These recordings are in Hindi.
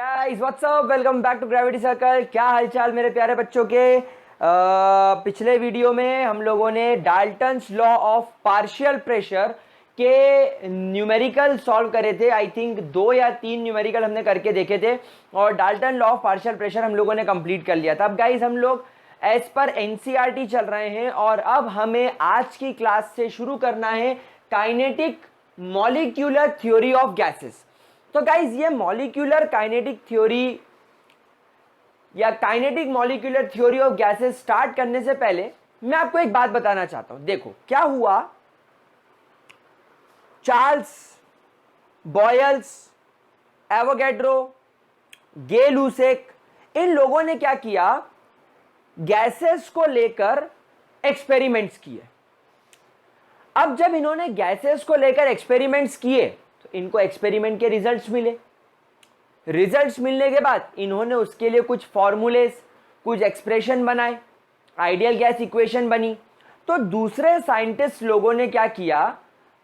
Guys what's up, welcome back to gravity circle. क्या हालचाल मेरे प्यारे बच्चों के। पिछले वीडियो में हम लोगों ने Dalton's law of partial pressure के न्यूमेरिकल सॉल्व करे थे। आई थिंक 2 या 3 न्यूमेरिकल हमने करके देखे थे और Dalton law of partial pressure हम लोगों ने कंप्लीट कर लिया था। अब गाइस हम लोग एज पर एनसीईआरटी चल रहे हैं और अब हमें आज की क्लास से शुरू करना है kinetic molecular theory of gases. तो गाइज ये मॉलिक्यूलर काइनेटिक थ्योरी या kinetic molecular theory of gases start करने से पहले मैं आपको एक बात बताना चाहता हूं। देखो क्या हुआ, चार्ल्स, बॉयल्स, एवोगैड्रो, गे लुसेक, इन लोगों ने क्या किया, गैसेस को लेकर एक्सपेरिमेंट्स किए। अब जब इन्होंने गैसेस को लेकर एक्सपेरिमेंट्स किए तो इनको एक्सपेरिमेंट के रिजल्ट्स मिले। रिजल्ट्स मिलने के बाद इन्होंने उसके लिए कुछ फॉर्मूलेस, कुछ एक्सप्रेशन बनाए, आइडियल गैस इक्वेशन बनी। तो दूसरे साइंटिस्ट लोगों ने क्या किया,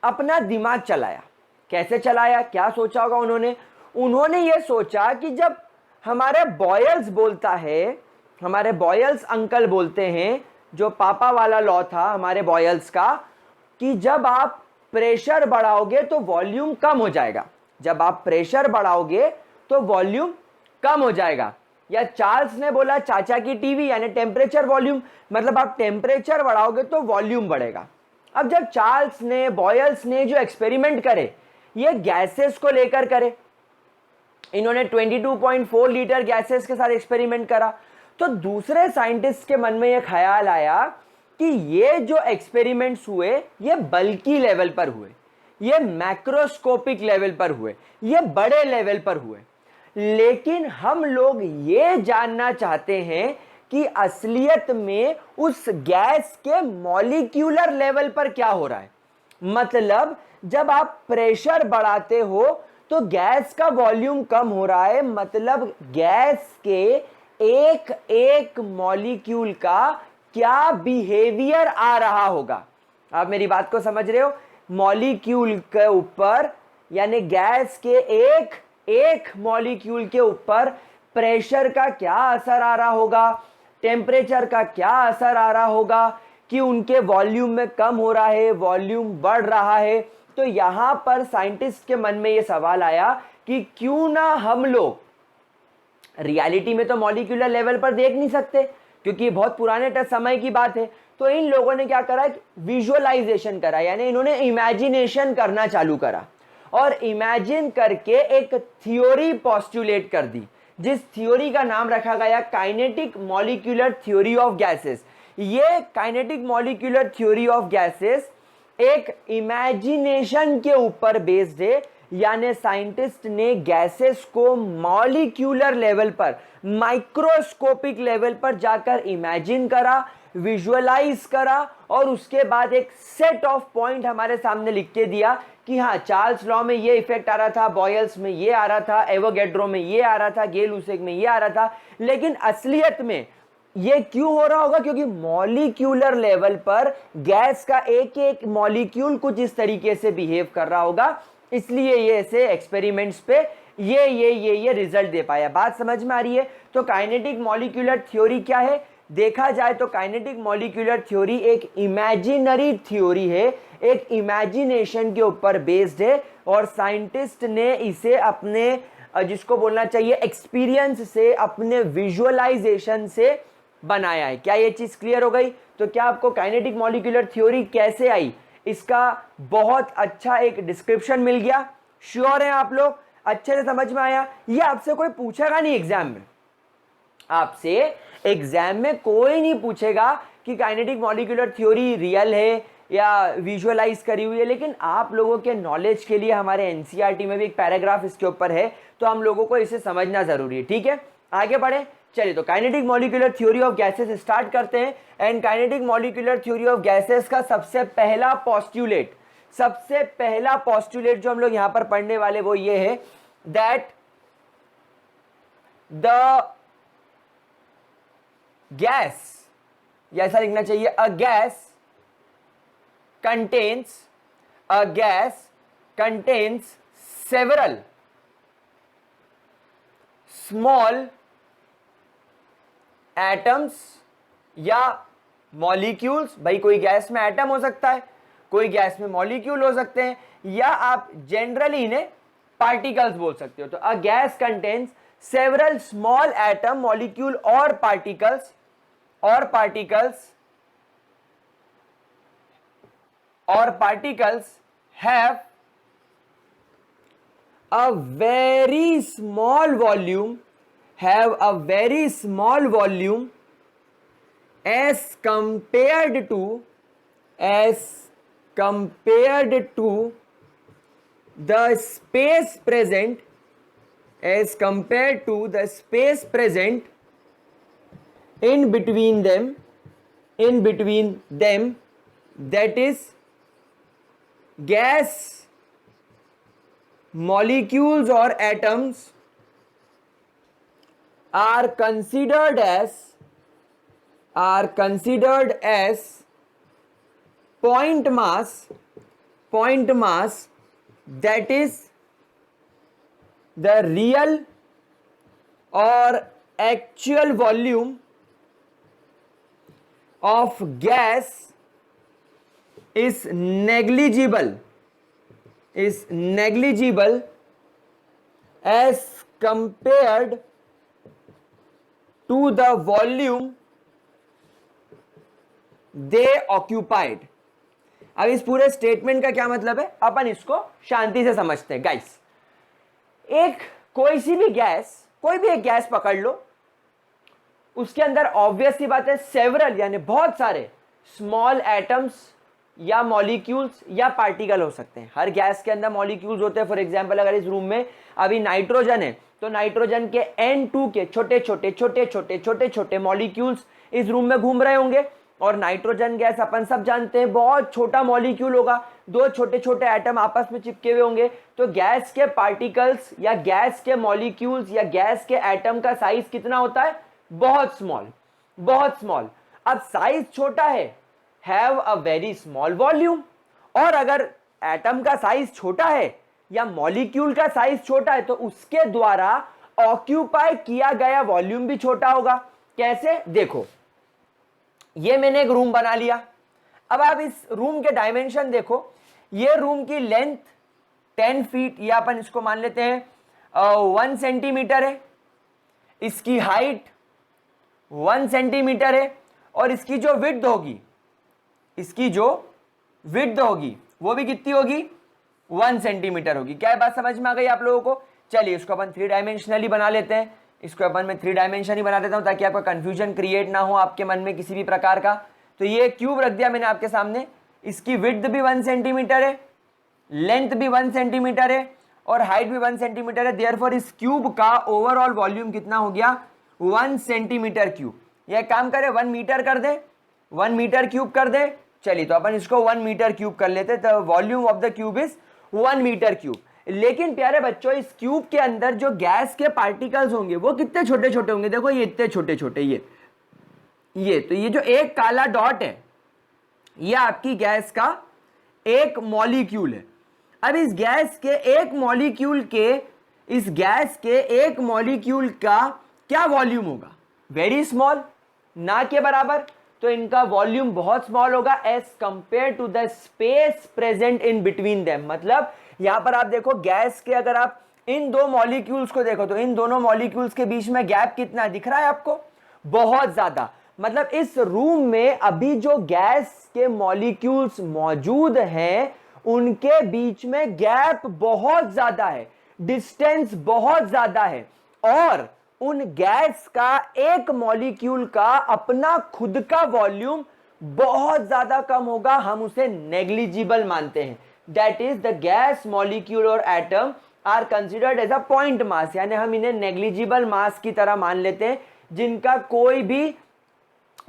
अपना दिमाग चलाया। कैसे चलाया, क्या सोचा होगा उन्होंने? उन्होंने ये सोचा कि जब हमारे बॉयल्स बोलता है, हमारे बॉयल्स अंकल बोलते हैं, जो पापा वाला लॉ था हमारे बॉयल्स का, कि जब आप प्रेशर बढ़ाओगे तो वॉल्यूम कम हो जाएगा। जब आप प्रेशर बढ़ाओगे तो वॉल्यूम कम हो जाएगा। या चार्ल्स ने बोला चाचा की टीवी, यानी टेम्परेचर वॉल्यूम, मतलब आप टेम्परेचर बढ़ाओगे तो वॉल्यूम बढ़ेगा। अब जब चार्ल्स ने, बॉयल्स ने जो एक्सपेरिमेंट करे ये गैसेस को लेकर करे, इन्होंने 22.4 लीटर गैसेस के साथ एक्सपेरिमेंट करा। तो दूसरे साइंटिस्ट के मन में यह ख्याल आया कि ये जो एक्सपेरिमेंट्स हुए ये बल्कि लेवल पर हुए, ये मैक्रोस्कोपिक लेवल पर हुए, ये बड़े लेवल पर हुए। लेकिन हम लोग ये जानना चाहते हैं कि असलियत में उस गैस के मॉलिक्यूलर लेवल पर क्या हो रहा है। मतलब जब आप प्रेशर बढ़ाते हो तो गैस का वॉल्यूम कम हो रहा है, मतलब गैस के एक एक मॉलिक्यूल का क्या बिहेवियर आ रहा होगा। आप मेरी बात को समझ रहे हो? मॉलिक्यूल के ऊपर, यानी गैस के एक एक मॉलिक्यूल के ऊपर प्रेशर का क्या असर आ रहा होगा, टेम्परेचर का क्या असर आ रहा होगा, कि उनके वॉल्यूम में कम हो रहा है, वॉल्यूम बढ़ रहा है। तो यहां पर साइंटिस्ट के मन में यह सवाल आया कि क्यों ना हम लोग, रियलिटी में तो मॉलिक्यूलर लेवल पर देख नहीं सकते क्योंकि बहुत पुराने समय की बात है, तो इन लोगों ने क्या करा, विजुअलाइजेशन करा, यानी इन्होंने इमेजिनेशन करना चालू करा और इमेजिन करके एक थ्योरी पोस्टुलेट कर दी, जिस थ्योरी का नाम रखा गया kinetic molecular theory of gases. ये kinetic molecular theory of gases एक इमेजिनेशन के ऊपर बेस्ड है, यानी साइंटिस्ट ने गैसेस को मॉलिक्यूलर लेवल पर, माइक्रोस्कोपिक लेवल पर जाकर इमेजिन करा, विजुअलाइज करा और उसके बाद एक सेट ऑफ पॉइंट हमारे सामने लिख के दिया कि हाँ, चार्ल्स लॉ में ये इफेक्ट आ रहा था, बॉयल्स में ये आ रहा था, एवोगैड्रो में ये आ रहा था, गे लुसेक में ये आ रहा था। लेकिन असलियत में ये क्यों हो रहा होगा? क्योंकि मॉलिक्यूलर लेवल पर गैस का एक एक मॉलिक्यूल कुछ इस तरीके से बिहेव कर रहा होगा, इसलिए ये ऐसे एक्सपेरिमेंट्स पे ये रिजल्ट दे पाया। बात समझ में आ रही है? तो काइनेटिक मॉलिक्यूलर थ्योरी क्या है? देखा जाए तो काइनेटिक मॉलिक्यूलर थ्योरी एक इमेजिनरी थ्योरी है, एक इमेजिनेशन के ऊपर बेस्ड है और साइंटिस्ट ने इसे अपने, जिसको बोलना चाहिए एक्सपीरियंस से, अपने विजुअलाइजेशन से बनाया है। क्या ये चीज क्लियर हो गई? तो क्या आपको काइनेटिक मॉलिक्यूलर थ्योरी कैसे आई इसका बहुत अच्छा एक डिस्क्रिप्शन मिल गया? श्योर है आप लोग? अच्छे से समझ में आया? ये आपसे कोई पूछेगा नहीं एग्जाम में, आपसे एग्जाम में कोई नहीं पूछेगा कि काइनेटिक मॉलिक्यूलर थ्योरी रियल है या विजुअलाइज करी हुई है। लेकिन आप लोगों के नॉलेज के लिए हमारे एनसीईआरटी में भी एक पैराग्राफ इसके ऊपर है, तो हम लोगों को इसे समझना जरूरी है। ठीक है, आगे बढ़े। चलिए, तो kinetic molecular theory of gases start करते हैं। And kinetic molecular theory of gases का सबसे पहला पोस्टुलेट, जो हम लोग यहां पर पढ़ने वाले वो ये है, दैट द गैस, या ऐसा लिखना चाहिए, a gas contains several small atoms या मॉलिक्यूल्स, भाई कोई गैस में एटम हो सकता है, कोई गैस में मॉलिक्यूल हो सकते हैं, या आप जनरली इन्हें पार्टिकल्स बोल सकते हो। तो a gas contains several small atom, molecule और particles have a very small volume as compared to the space present in between them, that is gas molecules or atoms are considered as point mass, that is the real or actual volume of gas is negligible as compared to the volume they occupied। अब इस पूरे स्टेटमेंट का क्या मतलब है, अपन इसको शांति से समझते हैं गाइस। कोई भी एक गैस पकड़ लो, उसके अंदर ऑब्वियस सी बात है सेवरल यानी बहुत सारे स्मॉल एटम्स या मॉलिक्यूल्स या पार्टिकल हो सकते हैं। हर गैस के अंदर मॉलिक्यूल्स होते हैं। फॉर एग्जांपल अगर इस रूम में अभी नाइट्रोजन है तो नाइट्रोजन के N2 के छोटे छोटे मॉलिक्यूल्स इस रूम में घूम रहे होंगे। और नाइट्रोजन गैस अपन सब जानते हैं बहुत छोटा मॉलिक्यूल होगा, दो छोटे छोटे एटम आपस में चिपके हुए होंगे। तो गैस के पार्टिकल्स या गैस के मॉलिक्यूल्स या गैस के एटम का साइज कितना होता है, बहुत स्मॉल। अब साइज छोटा है, have a very small volume. और अगर एटम का साइज छोटा है या मॉलिक्यूल का साइज छोटा है तो उसके द्वारा ऑक्यूपाई किया गया वॉल्यूम भी छोटा होगा। कैसे, देखो ये मैंने एक रूम बना लिया। अब आप इस रूम के डायमेंशन देखो, ये रूम की लेंथ 10 फीट या अपन इसको मान लेते हैं 1 सेंटीमीटर है, इसकी हाइट 1 सेंटीमीटर है, और इसकी जो विड्थ होगी वो भी कितनी होगी, 1 सेंटीमीटर होगी। क्या बात समझ में आ गई आप लोगों को? चलिए इसको अपन 3 डायमेंशनली बना लेते हैं। इसको अपन में 3 डायमेंशन ही बना देता हूं ताकि आपका कंफ्यूजन क्रिएट ना हो आपके मन में किसी भी प्रकार का। तो ये क्यूब रख दिया मैंने आपके सामने, इसकी विड्थ भी 1 सेंटीमीटर है, लेंथ भी 1 सेंटीमीटर है और हाइट भी 1 सेंटीमीटर है। देयरफॉर इस क्यूब का ओवरऑल वॉल्यूम कितना हो गया, 1 सेंटीमीटर क्यूब। यह काम करे 1 मीटर कर दे, 1 मीटर क्यूब कर दे। चलिए तो अपन इसको 1 मीटर क्यूब कर लेते, तो volume of the cube is 1 meter cube. लेकिन प्यारे बच्चों इस क्यूब के अंदर जो गैस के पार्टिकल्स होंगे वो कितने छोटे छोटे होंगे, देखो ये इतने छोटे छोटे, ये तो ये जो एक काला डॉट है ये आपकी गैस का एक मॉलिक्यूल है। अब इस गैस के एक मॉलिक्यूल का क्या वॉल्यूम होगा, वेरी स्मॉल, ना के बराबर। तो इनका वॉल्यूम बहुत स्मॉल होगा as compare to the space present in between them. मतलब यहां पर आप देखो गैस के, अगर आप इन दो मॉलिक्यूल्स को देखो तो इन दोनों मॉलिक्यूल्स के बीच में गैप कितना दिख रहा है आपको, बहुत ज्यादा। मतलब इस रूम में अभी जो गैस के मॉलिक्यूल्स मौजूद हैं उनके बीच में गैप बहुत ज्यादा है, डिस्टेंस बहुत ज्यादा है, और उन गैस का एक मॉलिक्यूल का अपना खुद का वॉल्यूम बहुत ज्यादा कम होगा। हम उसे नेग्लिजिबल मानते हैं। That is the gas molecule और atom are considered as a point mass, यानी हम इन्हें नेग्लिजिबल मास की तरह मान लेते हैं, जिनका कोई भी,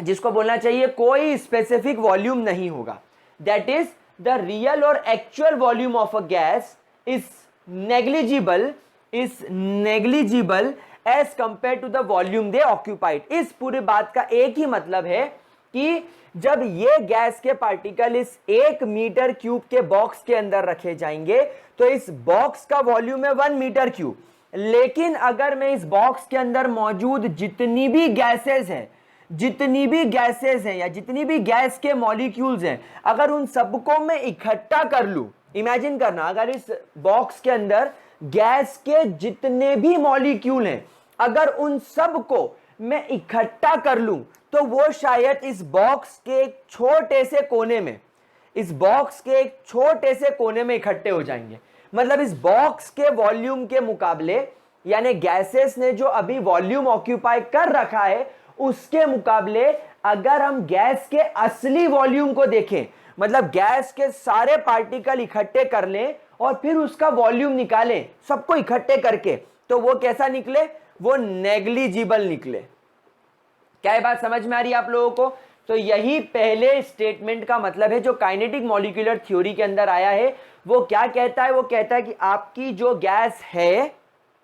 जिसको बोलना चाहिए कोई स्पेसिफिक वॉल्यूम नहीं होगा। दैट इज द रियल और actual volume of a gas is negligible as compare to the volume they occupied. इस पूरी बात का एक ही मतलब है कि जब ये गैस के पार्टिकल इस 1 मीटर क्यूब के बॉक्स के अंदर रखे जाएंगे तो इस बॉक्स का वॉल्यूम है 1 मीटर क्यूब, लेकिन अगर मैं इस बॉक्स के अंदर मौजूद जितनी भी गैसेस हैं या जितनी भी गैस के मॉलिक्यूल्स हैं, अगर उन सबको मैं इकट्ठा कर लूं, इमेजिन करना, अगर इस बॉक्स के अंदर गैस के जितने भी मॉलिक्यूल हैं, अगर उन सबको मैं इकट्ठा कर लूं, तो वो शायद इस बॉक्स के एक छोटे से कोने में इकट्ठे हो जाएंगे। मतलब इस बॉक्स के वॉल्यूम के मुकाबले, यानी गैसेस ने जो अभी वॉल्यूम ऑक्यूपाई कर रखा है, उसके मुकाबले अगर हम गैस के असली वॉल्यूम को देखें, मतलब गैस के सारे पार्टिकल इकट्ठे कर लें और फिर उसका वॉल्यूम निकालें सबको इकट्ठे करके, तो वो कैसा निकले? वो नेग्लिजिबल निकले। क्या ये बात समझ में आ रही है आप लोगों को? तो यही पहले स्टेटमेंट का मतलब है जो काइनेटिक मॉलिक्यूलर थ्योरी के अंदर आया है। वो क्या कहता है? वो कहता है कि आपकी जो गैस है,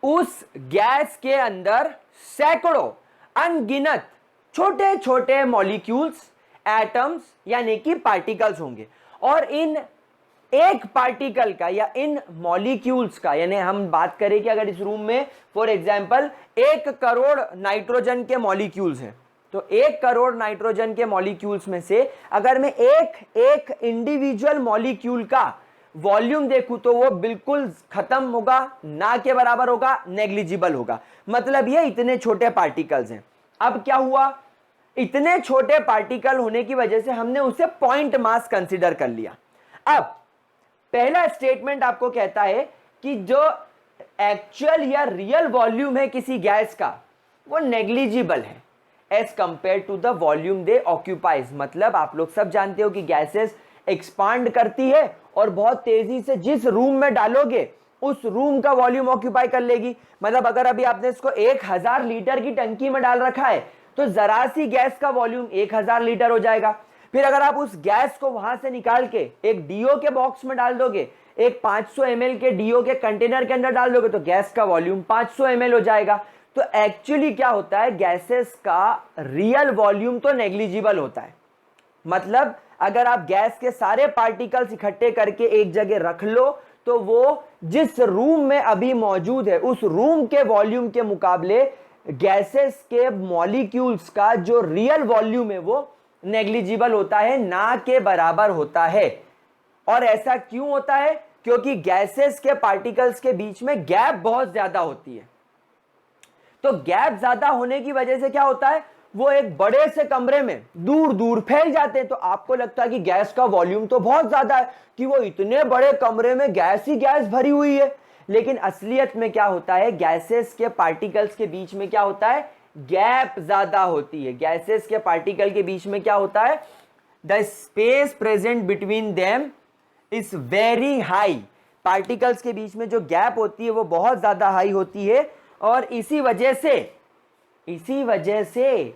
उस गैस के अंदर सैकड़ों अनगिनत छोटे छोटे मॉलिक्यूल्स, एटम्स यानी कि पार्टिकल्स होंगे, और इन एक पार्टिकल का या इन मॉलिक्यूल्स का, यानी हम बात करें कि अगर इस रूम में फॉर एग्जांपल 1 करोड़ नाइट्रोजन के मॉलिक्यूल्स हैं, तो 1 करोड़ नाइट्रोजन के मॉलिक्यूल्स में से अगर मैं एक इंडिविजुअल मॉलिक्यूल का वॉल्यूम देखूं, तो वो बिल्कुल खत्म होगा, ना के बराबर होगा, नेग्लिजिबल होगा। मतलब ये इतने छोटे पार्टिकल्स हैं। अब क्या हुआ? इतने छोटे पार्टिकल होने की वजह से हमने उसे पॉइंट मास कंसीडर कर लिया। अब पहला स्टेटमेंट आपको कहता है कि जो एक्चुअल या रियल वॉल्यूम है किसी गैस का, वो नेग्लिजिबल है as compare to the volume they occupies. मतलब आप लोग सब जानते हो कि गैसेस एक्सपांड करती है और बहुत तेजी से जिस रूम में डालोगे उस रूम का वॉल्यूम ऑक्यूपाई कर लेगी। मतलब अगर अभी आपने इसको 1000 लीटर की टंकी में डाल रखा है, तो जरा सी गैस का वॉल्यूम 1000 लीटर हो जाएगा। फिर अगर आप उस गैस को वहां से निकाल के एक डीओ के बॉक्स में डाल दोगे, एक 500 ml के डीओ के कंटेनर के अंदर डाल दोगे, तो गैस का वॉल्यूम 500 ml हो जाएगा। तो एक्चुअली क्या होता है? गैसेस का रियल वॉल्यूम तो नेग्लिजिबल होता है। मतलब अगर आप गैस के सारे पार्टिकल्स इकट्ठे करके एक जगह रख लो, तो वो जिस रूम में अभी मौजूद है, उस रूम के वॉल्यूम के मुकाबले गैसेस के मॉलिक्यूल्स का जो रियल वॉल्यूम है वो नेग्लिजिबल होता है, ना के बराबर होता है। और ऐसा क्यों होता है? क्योंकि गैसेस के पार्टिकल्स के बीच में गैप बहुत ज्यादा होती है। तो गैप ज्यादा होने की वजह से क्या होता है? वो एक बड़े से कमरे में दूर दूर फैल जाते हैं। तो आपको लगता है कि गैस का वॉल्यूम तो बहुत ज्यादा है, कि वो इतने बड़े कमरे में गैस ही गैस भरी हुई है। लेकिन असलियत में क्या होता है? गैसेस के पार्टिकल्स के बीच में क्या होता है? गैप ज्यादा होती है। गैसेस के पार्टिकल के बीच में क्या होता है? The space present between them is very high. Particles के बीच में जो गैप होती है वो बहुत ज्यादा हाई होती है, और इसी वजह से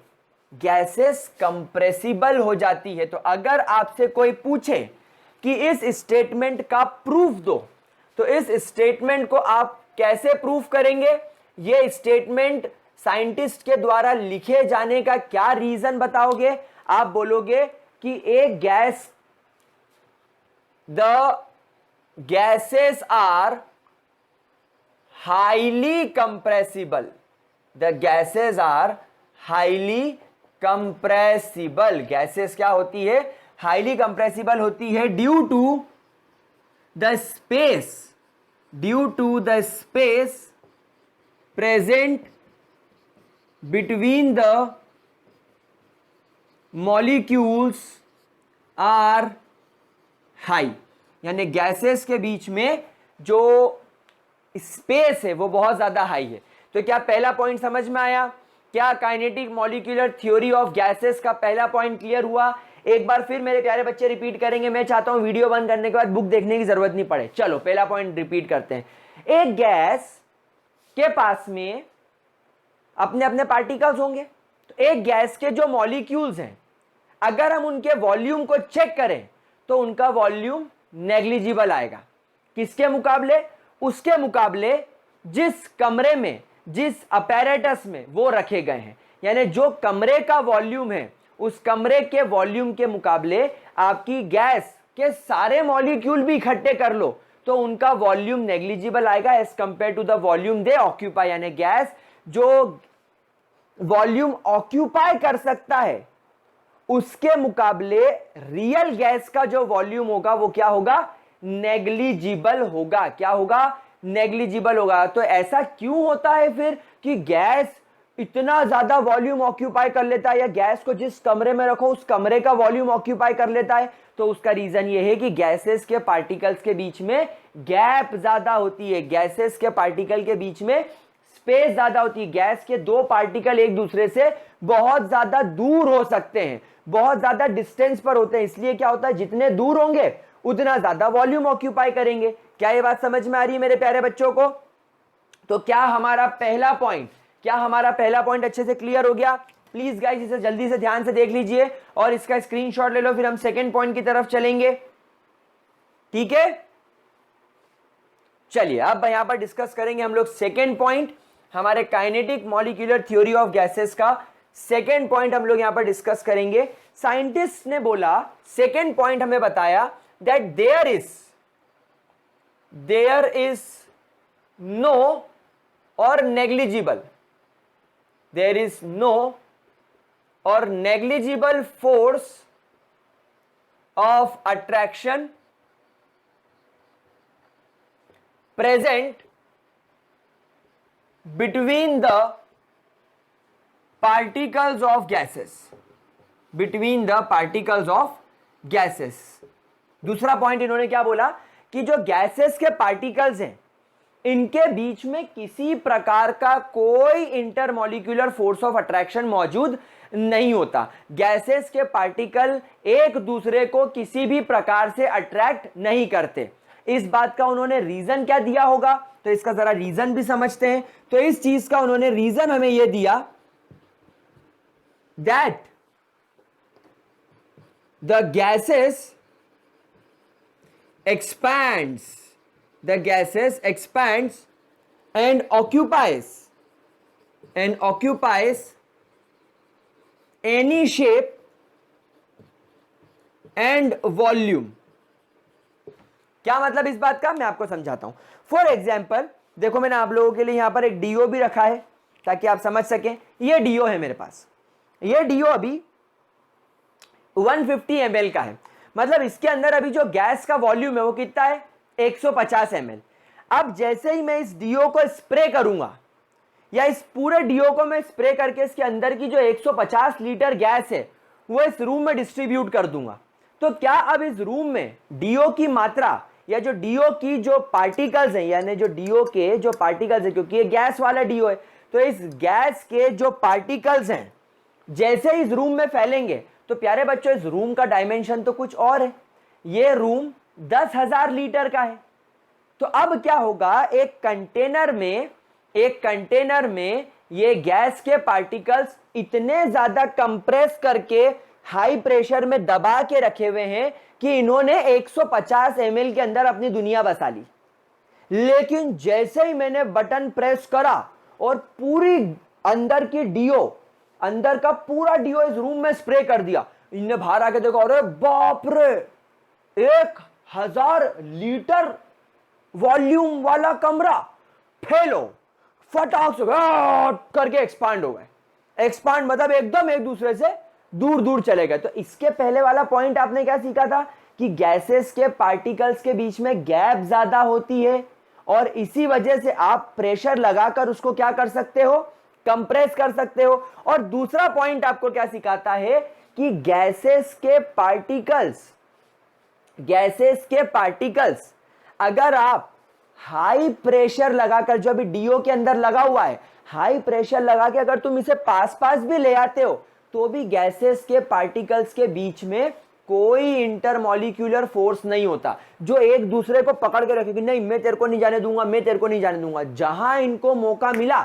गैसेस कंप्रेसिबल हो जाती है। तो अगर आपसे कोई पूछे कि इस स्टेटमेंट का प्रूफ दो, तो इस स्टेटमेंट को आप कैसे प्रूफ करेंगे? ये स्टेटमेंट साइंटिस्ट के द्वारा लिखे जाने का क्या रीजन बताओगे? आप बोलोगे कि एक gas, the gases are highly compressible, the gases are highly compressible. Gases क्या होती है? हाईली कंप्रेसिबल होती है due to the space present between the molecules are high. यानी गैसेस के बीच में जो स्पेस है वो बहुत ज्यादा हाई है। तो क्या पहला पॉइंट समझ में आया? क्या kinetic molecular theory of gases का पहला पॉइंट क्लियर हुआ? एक बार फिर मेरे प्यारे बच्चे रिपीट करेंगे। मैं चाहता हूं वीडियो बंद करने के बाद बुक देखने की जरूरत नहीं पड़े। चलो पहला पॉइंट रिपीट करते हैं। एक गैस के पास में अपने अपने पार्टिकल्स होंगे। तो एक गैस के जो मॉलिक्यूल्स हैं, अगर हम उनके वॉल्यूम को चेक करें तो उनका वॉल्यूम नेग्लिजिबल आएगा। किसके मुकाबले? उसके मुकाबले जिस कमरे में, जिस अपैरेटस में वो रखे गए हैं। यानी जो कमरे का वॉल्यूम है, उस कमरे के वॉल्यूम के मुकाबले आपकी गैस के सारे मॉलिक्यूल भी इकट्ठे कर लो तो उनका वॉल्यूम नेग्लिजिबल आएगा as compare to the volume they occupy. यानी गैस जो वॉल्यूम ऑक्यूपाई कर सकता है उसके मुकाबले रियल गैस का जो वॉल्यूम होगा वो क्या होगा, नेग्लिजिबल होगा। क्या होगा, नेग्लिजिबल होगा। तो ऐसा क्यों होता है फिर कि गैस इतना ज्यादा वॉल्यूम ऑक्यूपाई कर लेता है, या गैस को जिस कमरे में रखो उस कमरे का वॉल्यूम ऑक्यूपाई कर लेता है? तो उसका रीजन ये है कि गैसेस के पार्टिकल्स के बीच में गैप ज्यादा होती है, गैसेस के पार्टिकल के बीच में स्पेस ज्यादा होती है। गैस के दो पार्टिकल एक दूसरे से बहुत ज्यादा दूर हो सकते हैं, बहुत ज्यादा डिस्टेंस पर होते हैं, इसलिए क्या होता है, जितने दूर होंगे उतना ज्यादा वॉल्यूम ऑक्यूपाई करेंगे। क्या ये बात समझ में आ रही है मेरे प्यारे बच्चों को? तो क्या हमारा पहला पॉइंट अच्छे से क्लियर हो गया? प्लीज गाइस इसे जल्दी से ध्यान से देख लीजिए और इसका स्क्रीनशॉट ले लो, फिर हम सेकंड पॉइंट की तरफ चलेंगे। ठीक है, चलिए अब यहां पर डिस्कस करेंगे हम लोग सेकंड पॉइंट, हमारे kinetic molecular theory of gases का सेकंड पॉइंट हम लोग यहां पर डिस्कस करेंगे। साइंटिस्ट ने बोला, सेकंड पॉइंट हमें बताया दैट देयर इज नो और नेग्लिजिबल, देयर इज नो और negligible force of attraction present between the particles of gases, between the particles of gases। दूसरा पॉइंट इन्होंने क्या बोला कि जो गैसेस के पार्टिकल्स हैं इनके बीच में किसी प्रकार का कोई इंटरमॉलिक्यूलर फोर्स ऑफ अट्रैक्शन मौजूद नहीं होता। गैसेस के पार्टिकल एक दूसरे को किसी भी प्रकार से अट्रैक्ट नहीं करते। इस बात का उन्होंने रीजन क्या दिया होगा, तो इसका जरा रीजन भी समझते हैं। तो इस चीज का उन्होंने रीजन हमें यह दिया that the gases expands and occupies any shape and volume। क्या मतलब इस बात का, मैं आपको समझाता हूं। फॉर एग्जाम्पल देखो, मैंने आप लोगों के लिए यहां पर एक डीओ भी रखा है ताकि आप समझ सकें। ये डीओ है मेरे पास, ये डीओ अभी 150 ml का है, मतलब इसके अंदर अभी जो गैस का वॉल्यूम है वो कितना है, 150 ml। अब जैसे ही मैं इस डीओ को स्प्रे करूंगा, या इस पूरे डीओ को मैं स्प्रे करके इसके अंदर की जो 150 लीटर गैस है वो इस रूम में डिस्ट्रीब्यूट कर दूंगा, तो क्या अब इस रूम में डीओ की मात्रा या जो डीओ की जो पार्टिकल्स हैं, यानी जो डीओ के जो पार्टिकल्स हैं, क्योंकि ये गैस वाला डीओ है, तो इस गैस के जो पार्टिकल्स हैं जैसे इस रूम में फैलेंगे, तो प्यारे बच्चों इस रूम का डायमेंशन तो कुछ और है। ये रूम 10,000 लीटर का है। तो अब क्या होगा, एक कंटेनर में ये गैस के पार्टिकल्स इतने ज्यादा कंप्रेस करके हाई प्रेशर में दबा के रखे हुए हैं कि इन्होंने 150 ml के अंदर अपनी दुनिया बसा ली। लेकिन जैसे ही मैंने बटन प्रेस करा और पूरी अंदर की डीओ, अंदर का पूरा डीओ इस रूम में स्प्रे कर दिया, इनने बाहर आके देखो, अरे बाप रे, 1000 लीटर वॉल्यूम वाला कमरा फेलो फटाक से करके एक्सपांड हो गए। एक्सपांड मतलब एकदम एक दूसरे से दूर दूर चले गए। तो इसके पहले वाला पॉइंट आपने क्या सीखा था कि गैसेस के पार्टिकल्स के बीच में गैप ज्यादा होती है और इसी वजह से आप प्रेशर लगाकर उसको क्या कर सकते हो, कंप्रेस कर सकते हो। और दूसरा पॉइंट आपको क्या सिखाता है कि गैसेस के पार्टिकल्स अगर आप हाई प्रेशर लगाकर, जो अभी डीओ के अंदर लगा हुआ है, हाई प्रेशर लगा के अगर तुम इसे पास भी ले आते हो, तो भी गैसेस के पार्टिकल्स के बीच में कोई इंटरमॉलिक्यूलर फोर्स नहीं होता जो एक दूसरे को पकड़ के रखेगी, नहीं मैं तेरे को नहीं जाने दूंगा, मैं तेरे को नहीं जाने दूंगा। जहां इनको मौका मिला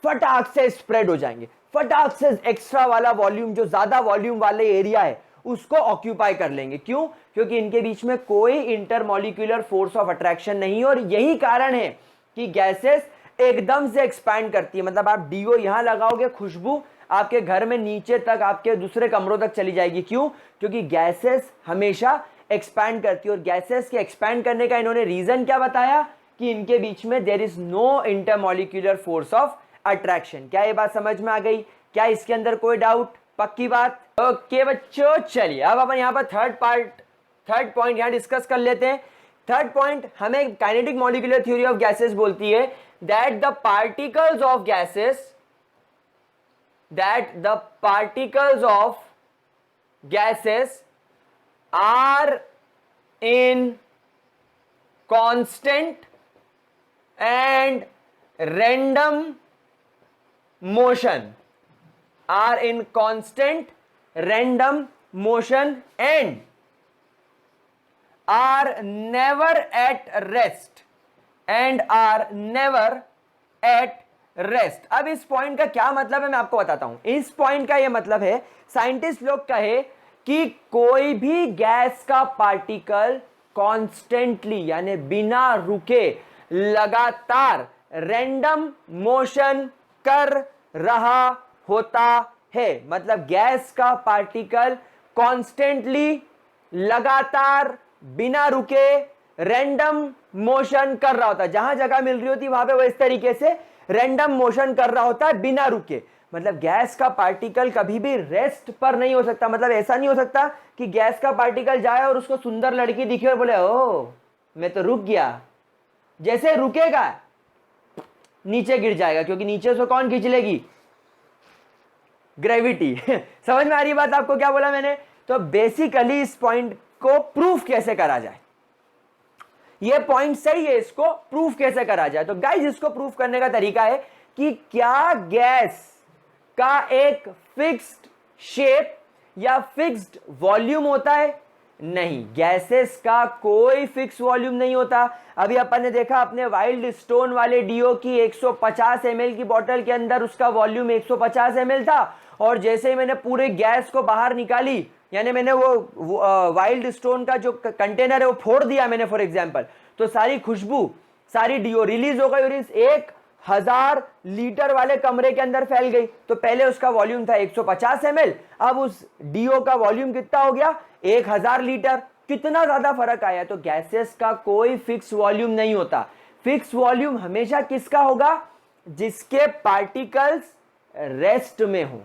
फटाक से स्प्रेड हो जाएंगे, फटाक से एक्स्ट्रा वाला वॉल्यूम, जो ज्यादा वॉल्यूम वाले एरिया है उसको ऑक्यूपाई कर लेंगे। क्यों? क्योंकि इनके बीच में कोई इंटरमॉलिक्यूलर फोर्स ऑफ अट्रैक्शन नहीं है। और यही कारण है कि गैसेस एकदम से एक्सपैंड करती है। मतलब आप डीओ यहां लगाओगे, खुशबू आपके घर में नीचे तक, आपके दूसरे कमरों तक चली जाएगी। क्यों? क्योंकि गैसेस हमेशा एक्सपैंड करती है। और गैसेस के एक्सपैंड करने का इन्होंने रीजन क्या बताया कि इनके बीच में there is no intermolecular force of attraction. क्या ये बात समझ में आ गई? क्या इसके अंदर कोई डाउट? पक्की बात? ओके बच्चों, चलिए अब अपन यहां पर थर्ड पॉइंट यहां डिस्कस कर लेते हैं। थर्ड पॉइंट हमें kinetic molecular theory of gases बोलती है that the particles of gases are in constant and random motion, are in constant random motion and are never at rest अब इस पॉइंट का क्या मतलब है मैं आपको बताता हूं। इस पॉइंट का यह मतलब है, साइंटिस्ट लोग कहे कि कोई भी गैस का पार्टिकल कॉन्स्टेंटली यानी बिना रुके लगातार रैंडम मोशन कर रहा होता है। मतलब गैस का पार्टिकल कॉन्स्टेंटली लगातार बिना रुके रैंडम मोशन कर रहा होता है। जहां जगह मिल रही होती वहां पे वो इस तरीके से रैंडम मोशन कर रहा होता है बिना रुके। मतलब गैस का पार्टिकल कभी भी रेस्ट पर नहीं हो सकता। मतलब ऐसा नहीं हो सकता कि गैस का पार्टिकल जाए और उसको सुंदर लड़की दिखे और बोले ओ मैं तो रुक गया। जैसे रुकेगा नीचे गिर जाएगा, क्योंकि नीचे से कौन खींच लेगी? ग्रेविटी। समझ में आ रही बात आपको क्या बोला मैंने? तो बेसिकली इस पॉइंट को प्रूफ कैसे करा जाए, ये पॉइंट सही है, इसको प्रूफ कैसे करा जाए। तो गाइस इसको प्रूफ करने का तरीका है कि क्या गैस का एक फिक्स्ड शेप या फिक्स्ड वॉल्यूम होता है? नहीं, गैसेस का कोई फिक्स वॉल्यूम नहीं होता। अभी अपन ने देखा अपने वाइल्ड स्टोन वाले डीओ की 150 ml की बोतल के अंदर उसका वॉल्यूम 150 ml था, और जैसे ही मैंने पूरे गैस को बाहर निकाली, यानी मैंने वो वाइल्ड स्टोन का जो कंटेनर है वो फोड़ दिया मैंने फॉर एग्जांपल, तो सारी खुशबू सारी डीओ रिलीज हो गई और इस 1000 लीटर वाले कमरे के अंदर फैल गई। तो पहले उसका वॉल्यूम था 150 ml, अब उस डीओ का वॉल्यूम कितना हो गया? 1000 लीटर। कितना ज्यादा फर्क आया। तो गैसेस का कोई फिक्स वॉल्यूम नहीं होता। फिक्स वॉल्यूम हमेशा किसका होगा? जिसके पार्टिकल्स रेस्ट में हो।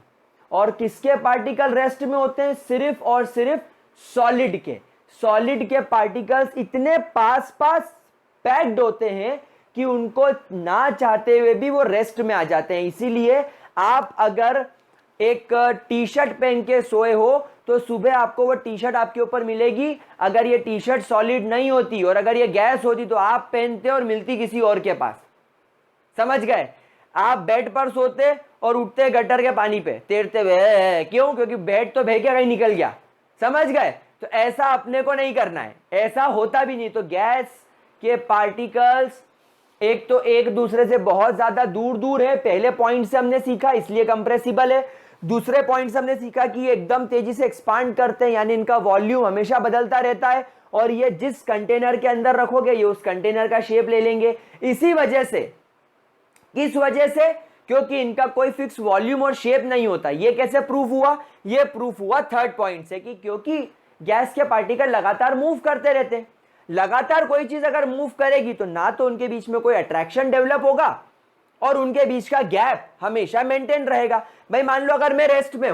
और किसके पार्टिकल रेस्ट में होते हैं? सिर्फ और सिर्फ सॉलिड के। सॉलिड के पार्टिकल्स इतने पास पैक्ड होते हैं कि उनको ना चाहते हुए भी वो रेस्ट में आ जाते हैं। इसीलिए आप अगर एक टी शर्ट पहन के सोए हो तो सुबह आपको वो टी शर्ट आपके ऊपर मिलेगी। अगर ये टी शर्ट सॉलिड नहीं होती और अगर ये गैस होती तो आप पहनते और मिलती किसी और के पास। समझ गए? आप बेड पर सोते और उठते गटर के पानी पे तैरते हुए। क्यों? क्योंकि बेड तो बह के कहीं निकल गया। समझ गए? तो ऐसा अपने को नहीं करना है, ऐसा होता भी नहीं। तो गैस के पार्टिकल्स एक तो एक दूसरे से बहुत ज्यादा दूर दूर है, पहले पॉइंट से हमने सीखा, इसलिए कंप्रेसिबल है। दूसरे पॉइंट से हमने सीखा कि ये एकदम तेजी से एक्सपांड करते हैं, यानी इनका वॉल्यूम हमेशा बदलता रहता है, और ये जिस कंटेनर के अंदर रखोगे ये उस कंटेनर का शेप ले लेंगे। इसी वजह से, किस वजह से? क्योंकि इनका कोई फिक्स वॉल्यूम और शेप नहीं होता। ये कैसे प्रूफ हुआ? ये प्रूफ हुआ थर्ड पॉइंट से कि क्योंकि गैस के पार्टिकल लगातार मूव करते रहते हैं। लगातार कोई चीज अगर मूव करेगी तो ना तो उनके बीच में कोई अट्रैक्शन डेवलप होगा और उनके बीच का गैप हमेशा मेंटेन रहेगा। भाई मान लो अगर मैं रेस्ट में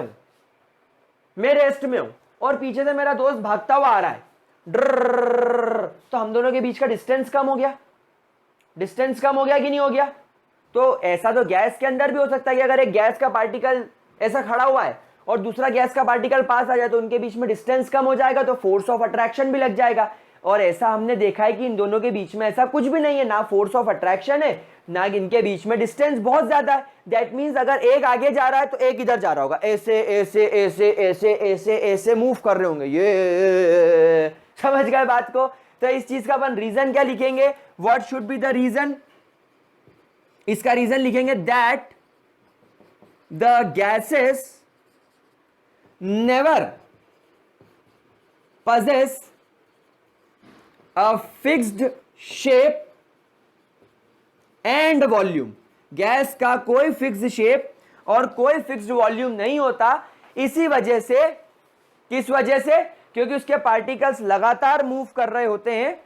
हूं और पीछे से मेरा दोस्त भागता हुआ आ रहा है ड्रर, तो हम दोनों के बीच का डिस्टेंस कम हो गया। डिस्टेंस कम हो गया कि नहीं हो गया? तो ऐसा तो गैस के अंदर भी हो सकता है कि अगर एक गैस का पार्टिकल ऐसा खड़ा हुआ है और दूसरा गैस का पार्टिकल पास आ जाए तो उनके बीच में डिस्टेंस कम हो जाएगा, तो फोर्स ऑफ अट्रैक्शन भी लग जाएगा। और ऐसा हमने देखा है कि इन दोनों के बीच में ऐसा कुछ भी नहीं है, ना फोर्स ऑफ अट्रैक्शन है ना इनके बीच में डिस्टेंस बहुत ज्यादा है। दैट मींस अगर एक आगे जा रहा है तो एक इधर जा रहा होगा, ऐसे ऐसे ऐसे ऐसे ऐसे ऐसे मूव कर रहे होंगे। ये समझ गए बात को? तो इस चीज का अपन रीजन क्या लिखेंगे? What should be the reason? इसका रीजन लिखेंगे that the gases never possess a fixed shape and volume। Gas का कोई फिक्स शेप और कोई फिक्स्ड वॉल्यूम नहीं होता। इसी वजह से, किस वजह से? क्योंकि उसके पार्टिकल्स लगातार मूव कर रहे होते हैं,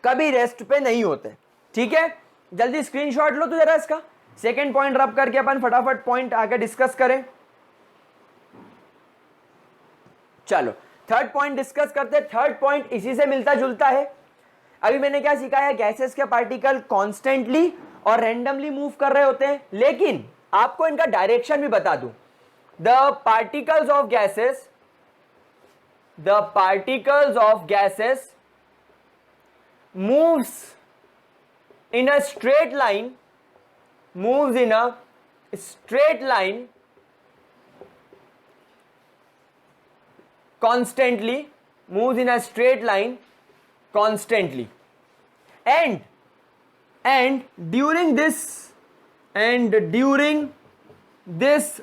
कभी रेस्ट पे नहीं होते। ठीक है, जल्दी स्क्रीनशॉट लो तो जरा इसका सेकंड पॉइंट रब करके अपन फटाफट पॉइंट आगे डिस्कस करें। चलो थर्ड पॉइंट डिस्कस करते हैं। थर्ड पॉइंट इसी से मिलता जुलता है। अभी मैंने क्या सीखा है, गैसेस के पार्टिकल कॉन्स्टेंटली और रैंडमली मूव कर रहे होते हैं, लेकिन आपको इनका डायरेक्शन भी बता दूं। The particles of gases moves in a straight line, constantly, and during this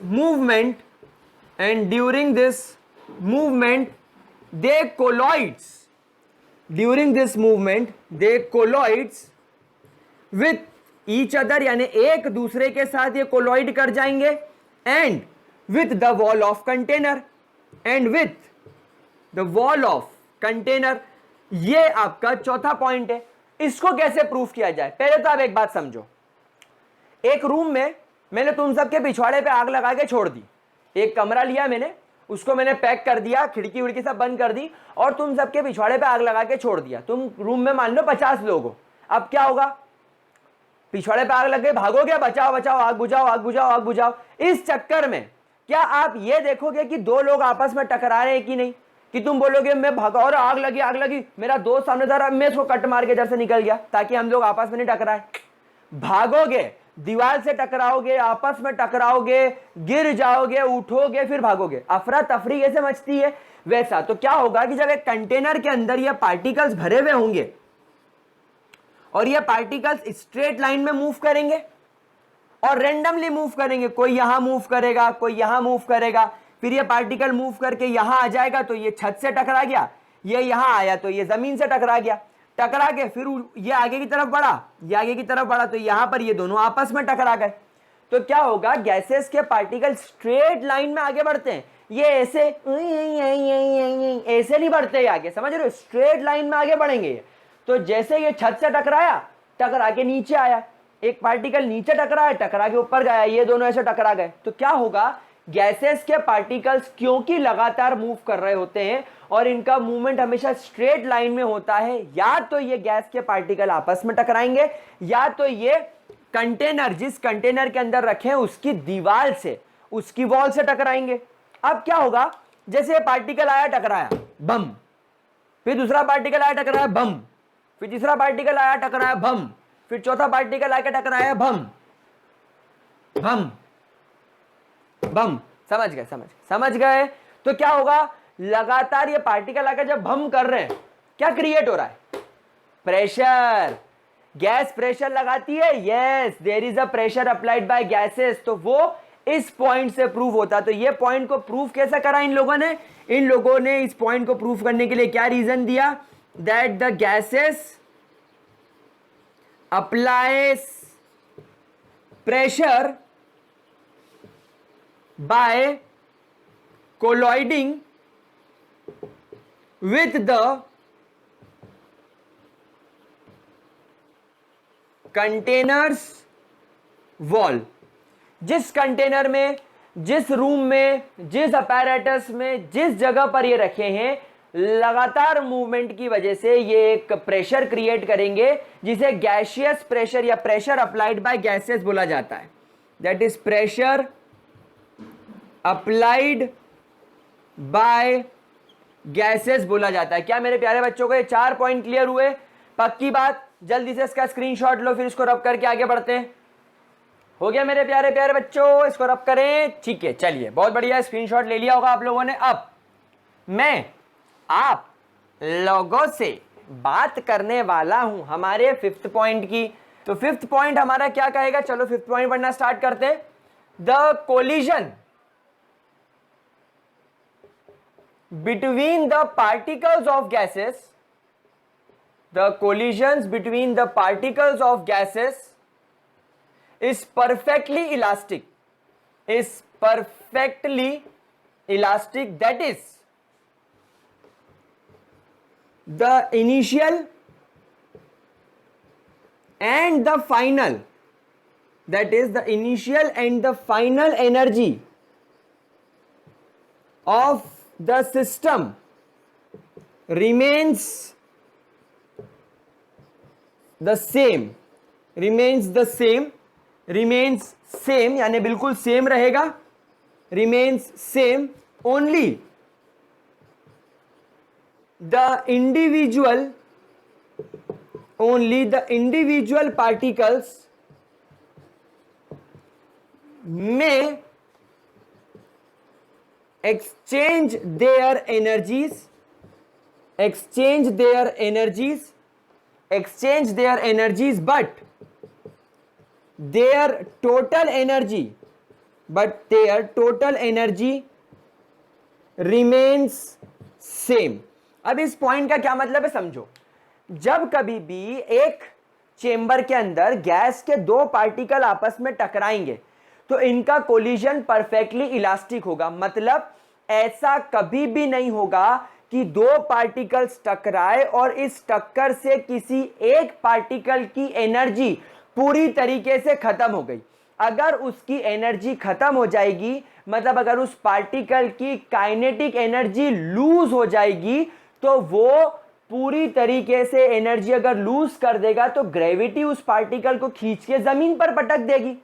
movement they colloids with each other, यानी एक दूसरे के साथ ये कोलॉइड कर जाएंगे, and with the wall of container, ये आपका चौथा पॉइंट है। इसको कैसे प्रूफ किया जाए, पहले तो आप एक बात समझो। एक रूम में मैंने तुम सबके पिछवाड़े पे आग लगा के छोड़ दी। एक कमरा लिया मैंने, उसको मैंने पैक कर दिया, खिड़की विड़की सब बंद कर दी, और तुम सबके पिछवाड़े पे आग लगा के छोड़ दिया। तुम रूम में मान लो 50 लोग हो। अब क्या होगा, पिछवाड़े पे आग लग गई, भागोगे, बचाओ बचाओ, आग बुझाओ, आग बुझाओ, आग बुझाओ। इस चक्कर में क्या आप ये देखोगे कि दो लोग आपस में टकरा रहे हैं कि नहीं? कि तुम बोलोगे मैं भागा और आग लगी, मेरा दोस्त सामने था, मैं इसको कट मार के इधर से निकल गया ताकि हम लोग आपस में नहीं टकराए। भागोगे, दीवार से टकराओगे, आपस में टकराओगे, गिर जाओगे, उठोगे, फिर भागोगे। अफरा तफरी ऐसे मचती है। वैसा तो क्या होगा कि जब एक कंटेनर के अंदर ये पार्टिकल्स भरे हुए होंगे और ये पार्टिकल्स स्ट्रेट लाइन में मूव करेंगे और रेंडमली मूव करेंगे, कोई यहां मूव करेगा, कोई यहां मूव करेगा, फिर ये पार्टिकल मूव करके यहां आ जाएगा तो ये छत से टकरा गया, ये यहां आया तो ये जमीन से टकरा गया, टकरा के फिर ये आगे की तरफ बढ़ा, ये आगे की तरफ बढ़ा, तो यहां पर ये दोनों आपस में टकरा गए। तो क्या होगा, गैसेस के पार्टिकल स्ट्रेट लाइन में आगे बढ़ते हैं। ये ऐसे नहीं बढ़ते आगे, समझ रहे हो? स्ट्रेट लाइन में आगे बढ़ेंगे। तो जैसे ये छत से टकराया, टकरा के नीचे आया, एक पार्टिकल नीचे टकराया, टकरा के ऊपर गया, ये दोनों ऐसे टकरा गए। तो क्या होगा, गैसेस के पार्टिकल्स क्योंकि लगातार मूव कर रहे होते हैं और इनका मूवमेंट हमेशा स्ट्रेट लाइन में होता है, या तो ये गैस के पार्टिकल आपस में टकराएंगे, या तो ये कंटेनर, जिस कंटेनर के अंदर रखे हैं उसकी दीवार से, उसकी वॉल से टकराएंगे। अब क्या होगा, जैसे ये पार्टिकल आया, टकराया, बम, फिर दूसरा पार्टिकल आया, टकराया, बम, फिर तीसरा पार्टिकल आया, टकराया, बम, फिर चौथा पार्टिकल आके टकराया, बम बम बम। समझ गए? तो क्या होगा, लगातार ये पार्टिकल आकर जब बम कर रहे हैं, क्या क्रिएट हो रहा है? प्रेशर। गैस प्रेशर लगाती है, yes, there is a pressure applied by gases. तो वो इस पॉइंट से प्रूव होता। तो ये पॉइंट को प्रूव कैसा करा इन लोगों ने? इन लोगों ने इस पॉइंट को प्रूव करने के लिए क्या रीजन दिया? That the gases applies pressure by colliding with the container's wall। जिस कंटेनर में, जिस रूम में, जिस अपैरेटस में, जिस जगह पर ये रखे हैं, लगातार मूवमेंट की वजह से ये एक प्रेशर क्रिएट करेंगे, जिसे गैसियस प्रेशर या प्रेशर अप्लाइड बाय गैसेस बोला जाता है। That is pressure applied by gases बोला जाता है। क्या मेरे प्यारे बच्चों को ये 4 पॉइंट क्लियर हुए? पक्की बात। जल्दी से इसका स्क्रीनशॉट लो, फिर इसको रब करके आगे बढ़ते हैं। हो गया मेरे प्यारे प्यारे बच्चों? इसको रब करें, ठीक है, चलिए, बहुत बढ़िया, स्क्रीनशॉट ले लिया होगा आप लोगों ने। अब मैं आप लोगों से बात करने वाला हूं हमारे 5th पॉइंट की। तो 5th पॉइंट हमारा क्या कहेगा? चलो 5th पॉइंट पढ़ना स्टार्ट करते हैं। The collision between the particles of gases, the collisions between the particles of gases is perfectly elastic, is perfectly elastic, that is the initial and the final, that is the initial and the final energy of the system remains the same, यानी बिल्कुल सेम रहेगा, remains same, only the individual particles may exchange their energies, but their total energy remains same. अब इस पॉइंट का क्या मतलब है समझो. जब कभी भी एक चेंबर के अंदर गैस के दो पार्टिकल आपस में टकराएंगे तो इनका कोलिजन परफेक्टली इलास्टिक होगा. मतलब ऐसा कभी भी नहीं होगा कि दो पार्टिकल्स टकराए और इस टक्कर से किसी एक पार्टिकल की एनर्जी पूरी तरीके से खत्म हो गई. अगर उसकी एनर्जी खत्म हो जाएगी, मतलब अगर उस पार्टिकल की काइनेटिक एनर्जी लूज हो जाएगी, तो वो पूरी तरीके से एनर्जी अगर लूज कर देगा तो ग्रेविटी उस पार्टिकल को खींच के जमीन पर पटक देगी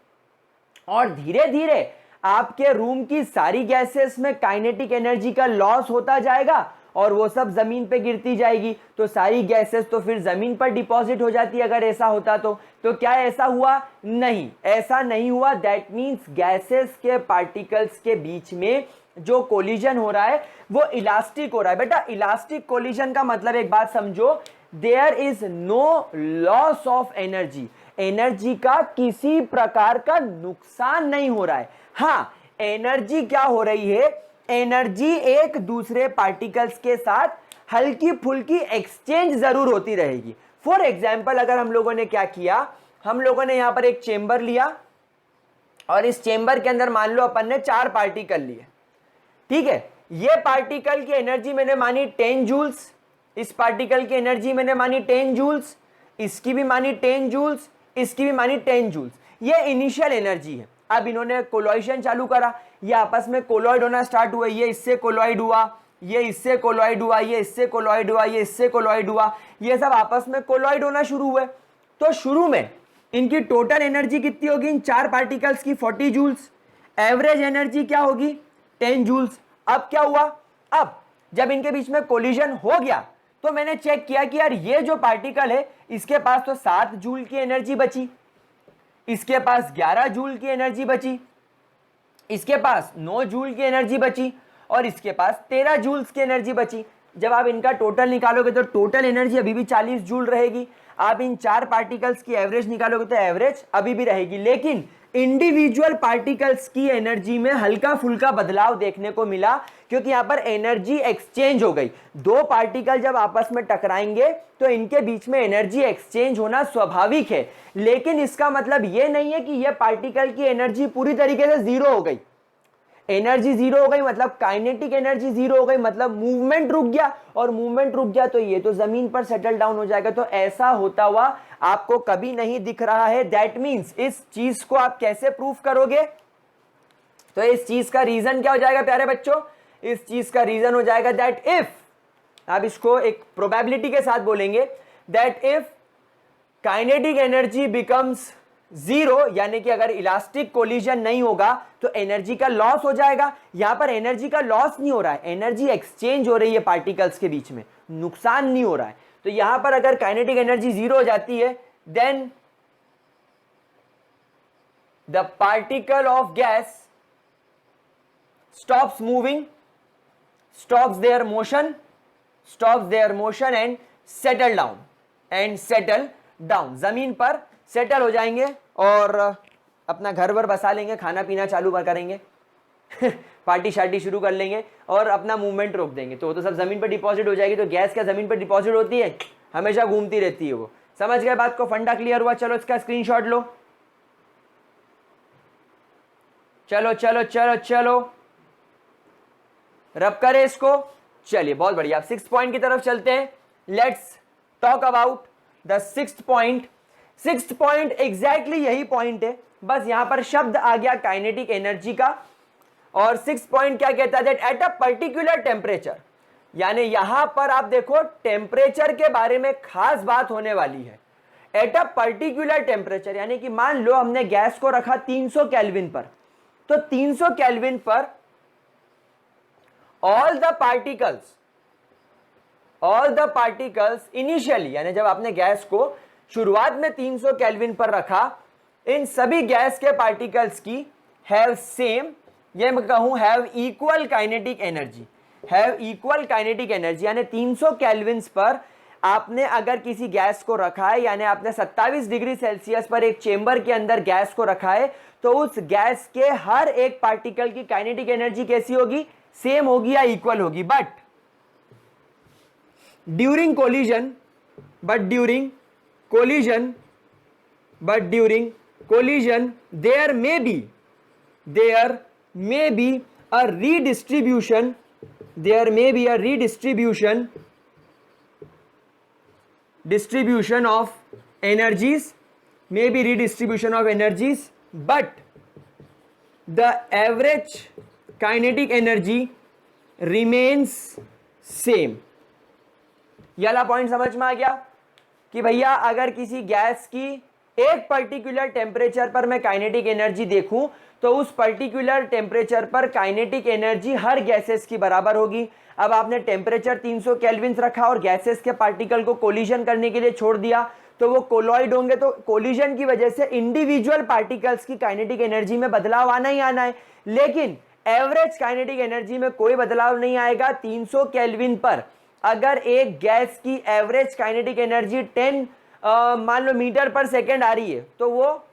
और धीरे धीरे आपके रूम की सारी गैसेस में काइनेटिक एनर्जी का लॉस होता जाएगा और वो सब जमीन पे गिरती जाएगी. तो सारी गैसेस तो फिर जमीन पर डिपॉजिट हो जाती है. अगर ऐसा होता तो क्या ऐसा हुआ? नहीं, ऐसा नहीं हुआ. दैट मीन्स गैसेस के पार्टिकल्स के बीच में जो कोलिजन हो रहा है वो इलास्टिक हो रहा है. बेटा इलास्टिक कोलिजन का मतलब एक बात समझो, there is no loss of energy का किसी प्रकार का नुकसान नहीं हो रहा है. हाँ, एनर्जी क्या हो रही है, एनर्जी एक दूसरे पार्टिकल्स के साथ हल्की फुल्की एक्सचेंज जरूर होती रहेगी. फॉर एग्जाम्पल अगर हम लोगों ने क्या किया, हम लोगों ने यहां पर एक चेंबर लिया और इस चेंबर के अंदर मान लो अपन ने 4 पार्टिकल लिए. ठीक है, ये पार्टिकल की एनर्जी मैंने मानी 10 जूल्स, इस पार्टिकल की एनर्जी मैंने मानी 10 जूल्स, इसकी भी मानी 10 जूल्स, इसकी भी मानी 10 जूल्स. ये इनिशियल एनर्जी है. अब इन्होंने कोलॉइशन चालू करा, ये आपस में कोलॉइड होना स्टार्ट हुआ. ये इससे कोलॉइड हुआ, ये इससे कोलॉइड हुआ, ये इससे कोलॉइड हुआ, ये इससे कोलॉइड हुआ, ये सब आपस में कोलॉइड होना शुरू हुए. तो शुरू में इनकी टोटल एनर्जी कितनी होगी इन 4 पार्टिकल्स की? 40 जूल्स. एवरेज एनर्जी क्या होगी? 10 जूल्स. अब क्या हुआ, अब जब इनके बीच में कोलिजन हो गया तो मैंने चेक किया कि यार ये जो पार्टिकल है इसके पास तो 7 जूल की एनर्जी बची, इसके पास 11 जूल की एनर्जी बची, इसके पास 9 जूल की एनर्जी बची और इसके पास 13 जूल्स की एनर्जी बची. जब आप इनका टोटल निकालोगे तो टोटल एनर्जी अभी भी 40 जूल रहेगी. आप इन 4 पार्टिकल्स की एवरेज निकालोगे तो एवरेज अभी भी रहेगी. लेकिन इंडिविजुअल पार्टिकल्स की एनर्जी में हल्का फुल्का बदलाव देखने को मिला क्योंकि यहां पर एनर्जी एक्सचेंज हो गई. दो पार्टिकल जब आपस में टकराएंगे तो इनके बीच में एनर्जी एक्सचेंज होना स्वाभाविक है. लेकिन इसका मतलब यह नहीं है कि यह पार्टिकल की एनर्जी पूरी तरीके से जीरो हो गई. एनर्जी जीरो हो गई मतलब काइनेटिक एनर्जी जीरो हो गई, मतलब मूवमेंट रुक गया, और मूवमेंट रुक गया तो ये तो जमीन पर सेटल डाउन हो जाएगा. तो ऐसा होता हुआ आपको कभी नहीं दिख रहा है. दैट मीन्स इस चीज को आप कैसे प्रूफ करोगे? तो इस चीज का रीजन क्या हो जाएगा प्यारे बच्चों? इस चीज का रीजन हो जाएगा दैट इफ, आप इसको एक प्रोबेबिलिटी के साथ बोलेंगे, that if kinetic energy becomes zero, यानी कि अगर इलास्टिक कोलिजन नहीं होगा तो एनर्जी का लॉस हो जाएगा. यहां पर एनर्जी का लॉस नहीं हो रहा है, एनर्जी एक्सचेंज हो रही है पार्टिकल्स के बीच में, नुकसान नहीं हो रहा है. तो यहां पर अगर काइनेटिक एनर्जी जीरो हो जाती है then the particle of gas stops moving, stops their motion and settle down, जमीन पर सेटल हो जाएंगे और अपना घर वर बसा लेंगे, खाना पीना चालू करेंगे पार्टी शार्टी शुरू कर लेंगे और अपना मूवमेंट रोक देंगे. तो सब जमीन पर डिपॉजिट हो जाएगी. तो गैस क्या जमीन पर डिपॉजिट होती है? हमेशा घूमती रहती है वो. समझ गए बात को? फंडा क्लियर हुआ? चलो इसका स्क्रीनशॉट लो. चलो चलो चलो चलो रब करें इसको। चलिए बहुत बढ़िया, अब 6th पॉइंट की तरफ चलते हैं। Let's talk about the 6th point. 6th point exactly यही पॉइंट है, बस यहां पर शब्द आ गया काइनेटिक एनर्जी का। और 6th पॉइंट क्या कहता है, that at a particular temperature, यानी यहां पर आप देखो टेम्परेचर के बारे में खास बात होने वाली है। एट अ पर्टिकुलर टेम्परेचर यानी कि मान लो हमने गैस को रखा 300 केल्विन पर, तो 300 केल्विन पर ऑल द पार्टिकल्स इनिशियली, यानी जब आपने गैस को शुरुआत में 300 केल्विन पर रखा, इन सभी गैस के पार्टिकल्स की हैव सेम, ये मैं कहूं have equal kinetic energy, have equal kinetic energy. यानी 300 केल्विन्स पर आपने अगर किसी गैस को रखा है, यानी आपने 27 डिग्री सेल्सियस पर एक चेंबर के अंदर गैस को रखा है, तो उस गैस के हर एक पार्टिकल की काइनेटिक एनर्जी कैसी होगी, सेम होगी या इक्वल होगी। But during collision there may be a redistribution of energies, but the average kinetic energy remains same। ये वाला पॉइंट समझ में आ गया कि भैया अगर किसी गैस की एक पर्टिकुलर टेम्परेचर पर मैं काइनेटिक एनर्जी देखूं, तो उस पर्टिकुलर टेम्परेचर पर काइनेटिक एनर्जी हर गैसेस की बराबर होगी। अब आपने टेम्परेचर 300 केल्विन रखा और गैसेस के पार्टिकल को कोलिजन करने के लिए छोड़ दिया, तो वो कोलॉइड होंगे, तो कोलिजन की वजह से इंडिविजुअल पार्टिकल्स की काइनेटिक एनर्जी में बदलाव आना ही आना है, लेकिन एवरेज काइनेटिक एनर्जी में कोई बदलाव नहीं आएगा। 300 केल्विन पर अगर एक गैस की एवरेज काइनेटिक एनर्जी 10 मान लो मीटर पर सेकेंड आ रही है, तो वो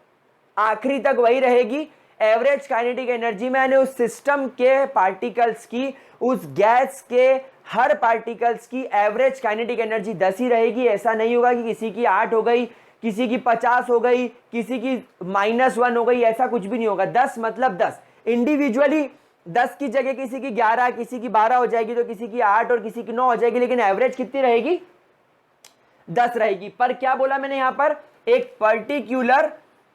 आखिरी तक वही रहेगी। एवरेज काइनेटिक एनर्जी में यानी उस सिस्टम के पार्टिकल्स की, उस गैस के हर पार्टिकल्स की एवरेज काइनेटिक एनर्जी 10 ही रहेगी। ऐसा नहीं होगा कि किसी की 8 हो गई, किसी की 50 हो गई, किसी की -1 हो गई, ऐसा कुछ भी नहीं होगा। 10 मतलब 10, इंडिविजुअली 10 की जगह किसी की 11, किसी की 12 हो जाएगी, तो किसी की 8 और किसी की 9 हो जाएगी, लेकिन एवरेज कितनी रहेगी, 10 रहेगी। पर क्या बोला मैंने यहां पर, एक पर्टिकुलर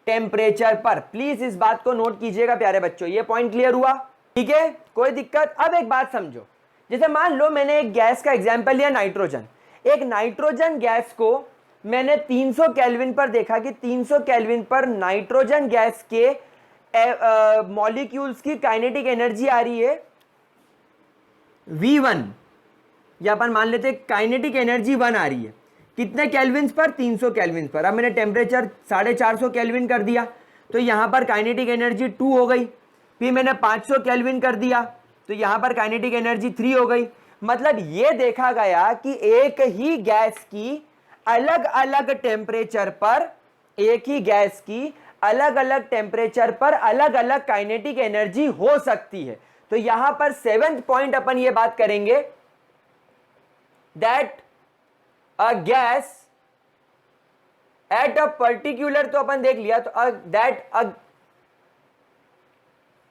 टेम्परेचर पर। प्लीज इस बात को नोट कीजिएगा प्यारे बच्चों, ये पॉइंट क्लियर हुआ, ठीक है, कोई दिक्कत। अब एक बात समझो, जैसे मान लो मैंने एक गैस का एग्जांपल लिया, नाइट्रोजन। एक नाइट्रोजन गैस को मैंने 300 केल्विन पर देखा कि 300 केल्विन पर नाइट्रोजन गैस के मॉलिक्यूल्स की काइनेटिक एनर्जी आ रही है V1, या अपन मान लेते हैं काइनेटिक एनर्जी 1 आ रही है, कितने केल्विन पर, 300 केल्विन पर। अब मैंने टेम्परेचर 450 केल्विन कर दिया, तो यहां पर काइनेटिक एनर्जी 2 हो गई। फिर मैंने 500 केल्विन कर दिया, तो यहां पर काइनेटिक एनर्जी 3 हो गई। मतलब यह देखा गया कि एक ही गैस की अलग अलग टेम्परेचर पर, एक ही गैस की अलग अलग टेम्परेचर पर अलग अलग काइनेटिक एनर्जी हो सकती है। तो यहां पर 7th पॉइंट अपन ये बात करेंगे, that a gas at a particular, तो अपन देख लिया, तो दैट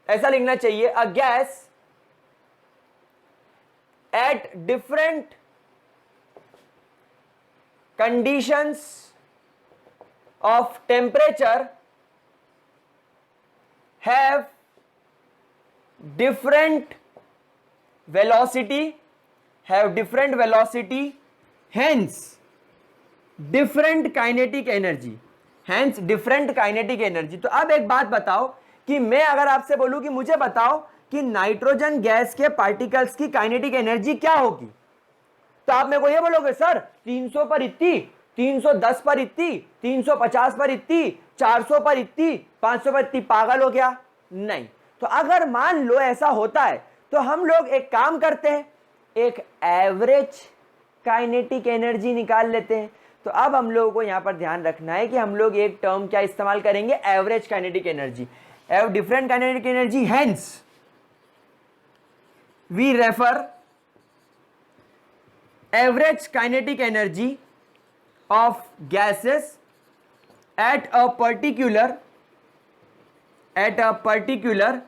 ऐसा लिखना चाहिए, a gas at different conditions of temperature have different velocity, hence different kinetic energy, तो अब एक बात बताओ कि मैं अगर आपसे बोलूं कि मुझे बताओ कि नाइट्रोजन गैस के पार्टिकल्स की काइनेटिक एनर्जी क्या होगी, तो आप मेरे को ये बोलोगे सर 300 पर इतनी, 310 पर इतनी, 350 पर इतनी, 400 पर इतनी, 500 पर इतनी। पागल हो गया? नहीं। तो अगर मान लो ऐसा होता है, तो हम लोग एक काम करते हैं, एक एवरेज काइनेटिक एनर्जी निकाल लेते हैं। तो अब हम लोगों को यहां पर ध्यान रखना है कि हम लोग एक टर्म क्या इस्तेमाल करेंगे, average kinetic energy, different kinetic energy, hence we refer average kinetic energy of gases at a particular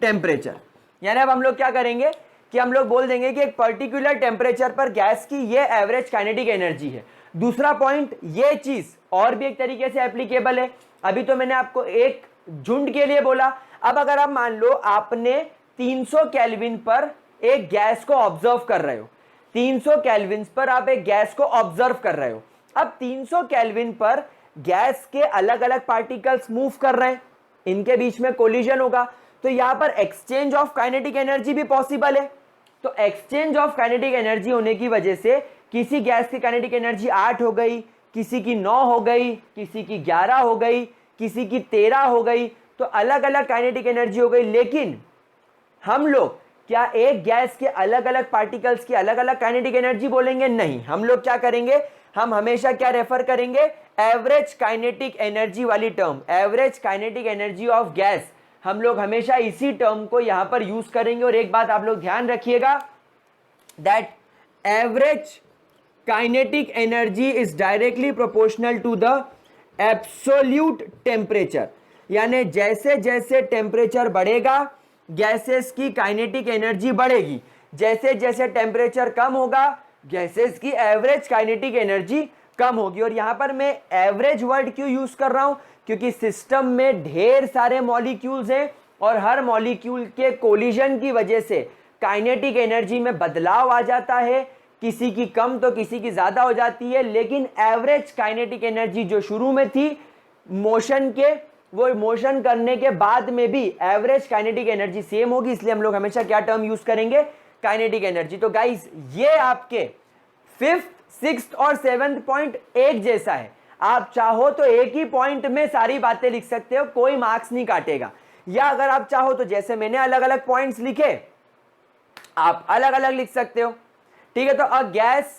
temperature. यानी अब हम लोग क्या करेंगे कि हम लोग बोल देंगे कि एक पर्टिकुलर टेम्परेचर पर गैस की ये एवरेज काइनेटिक एनर्जी है। दूसरा पॉइंट, ये चीज और भी एक तरीके से एप्लीकेबल है। अभी तो मैंने आपको एक झुंड के लिए बोला, अब अगर आप मान लो आपने 300 केल्विन पर एक गैस को ऑब्जर्व कर रहे हो, 300 केल्विन पर आप एक गैस को ऑब्जर्व कर रहे हो। अब 300 केल्विन पर गैस के अलग अलग पार्टिकल्स मूव कर रहे हैं, इनके बीच में कोलिजन होगा, तो यहां पर एक्सचेंज ऑफ काइनेटिक एनर्जी भी पॉसिबल है। तो एक्सचेंज ऑफ काइनेटिक एनर्जी होने की वजह से किसी गैस की काइनेटिक एनर्जी 8 हो गई, किसी की 9 हो गई, किसी की 11 हो गई, किसी की 13 हो गई, तो अलग अलग काइनेटिक एनर्जी हो गई। लेकिन हम लोग क्या एक गैस के अलग अलग पार्टिकल्स की अलग अलग काइनेटिक एनर्जी बोलेंगे? नहीं, हम लोग क्या करेंगे, हम हमेशा क्या रेफर करेंगे, एवरेज काइनेटिक एनर्जी वाली term, average kinetic energy of gas, हम लोग हमेशा इसी टर्म को यहां पर यूज करेंगे। और एक बात आप लोग ध्यान रखिएगा, that average kinetic energy is directly proportional to the absolute temperature, यानी जैसे जैसे टेम्परेचर बढ़ेगा गैसेस की काइनेटिक एनर्जी बढ़ेगी, जैसे जैसे टेम्परेचर कम होगा गैसेस की एवरेज काइनेटिक एनर्जी कम होगी। और यहां पर मैं एवरेज वर्ड क्यों यूज कर रहा हूं, क्योंकि सिस्टम में ढेर सारे मॉलिक्यूल्स हैं और हर मॉलिक्यूल के कोलिजन की वजह से काइनेटिक एनर्जी में बदलाव आ जाता है, किसी की कम तो किसी की ज्यादा हो जाती है। लेकिन एवरेज काइनेटिक एनर्जी जो शुरू में थी मोशन के, वो मोशन करने के बाद में भी एवरेज काइनेटिक एनर्जी सेम होगी, इसलिए हम लोग हमेशा क्या टर्म यूज करेंगे, काइनेटिक एनर्जी। तो गाइस ये आपके 5th, 6th और 7th पॉइंट एक जैसा है, आप चाहो तो एक ही पॉइंट में सारी बातें लिख सकते हो, कोई मार्क्स नहीं काटेगा। या अगर आप चाहो तो जैसे मैंने अलग अलग पॉइंट्स लिखे आप अलग अलग लिख सकते हो, ठीक है। तो अ गैस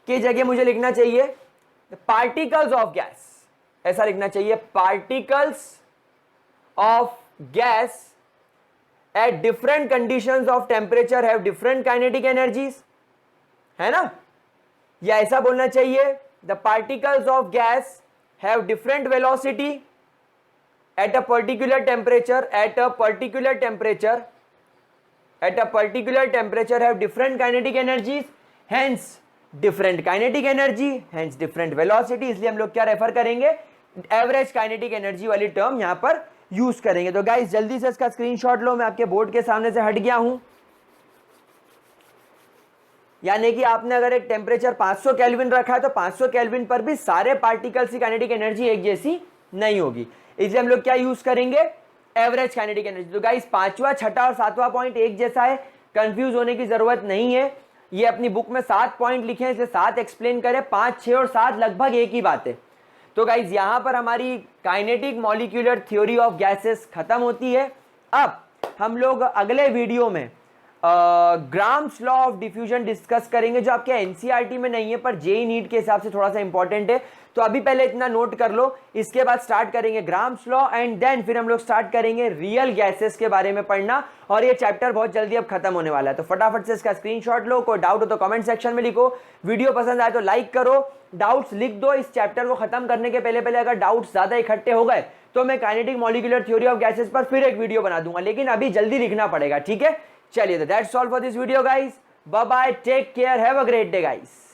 की जगह मुझे लिखना चाहिए पार्टिकल्स ऑफ गैस, ऐसा लिखना चाहिए, particles of gas at different conditions of temperature have different kinetic energies, है ना। या ऐसा बोलना चाहिए, the particles of guys have different velocity at a particular temperature, eight a particular temperature, at a particular temperature have different kinetic energies, hence different kinetic energy, hence different velocity। इसलिए हम लोग क्या रेफर करेंगे, एवरेज काइनेटिक एनर्जी वाली टर्म यहां पर यूज करेंगे। तो गाइस जल्दी से इसका स्क्रीनशॉट लो, मैं आपके बोर्ड के सामने से हट गया हूं। यानी कि आपने अगर एक टेम्परेचर 500 केल्विन रखा है तो 500 केल्विन पर भी सारे पार्टिकल्स की काइनेटिक एनर्जी एक जैसी नहीं होगी, इसलिए हम लोग क्या यूज करेंगे, एवरेज काइनेटिक एनर्जी। तो गाइस 5वां, 6ठा और 7वां पॉइंट एक जैसा है, कंफ्यूज होने की जरूरत नहीं है। ये अपनी बुक में 7 पॉइंट लिखे हैं, इसलिए 7 एक्सप्लेन करें, 5, 6 और 7 लगभग एक ही बात है। तो गाइस यहां पर हमारी kinetic molecular theory of gases खत्म होती है। अब हम लोग अगले वीडियो में grams law of diffusion discuss करेंगे, जो आपके एनसीईआरटी में नहीं है पर जेईई नीट के हिसाब से थोड़ा सा इंपॉर्टेंट है। तो अभी पहले इतना नोट कर लो, इसके बाद स्टार्ट करेंगे ग्राम्स लॉ एंड देन फिर हम लोग स्टार्ट करेंगे रियल गैसेस के बारे में पढ़ना, और ये चैप्टर बहुत जल्दी अब खत्म होने वाला है। तो फटाफट से इसका स्क्रीनशॉट लो, कोई डाउट हो तो कमेंट सेक्शन में लिखो, वीडियो पसंद आए तो लाइक करो, डाउट्स लिख दो। इस चैप्टर को खत्म करने के पहले पहले अगर डाउट्स ज्यादा इकट्ठे हो गए तो मैं kinetic molecular theory of gases पर फिर एक वीडियो बना दूंगा, लेकिन अभी जल्दी लिखना पड़ेगा, ठीक है। चलिए, तो that's all for this video guys, bye bye, take care, have a great day guys.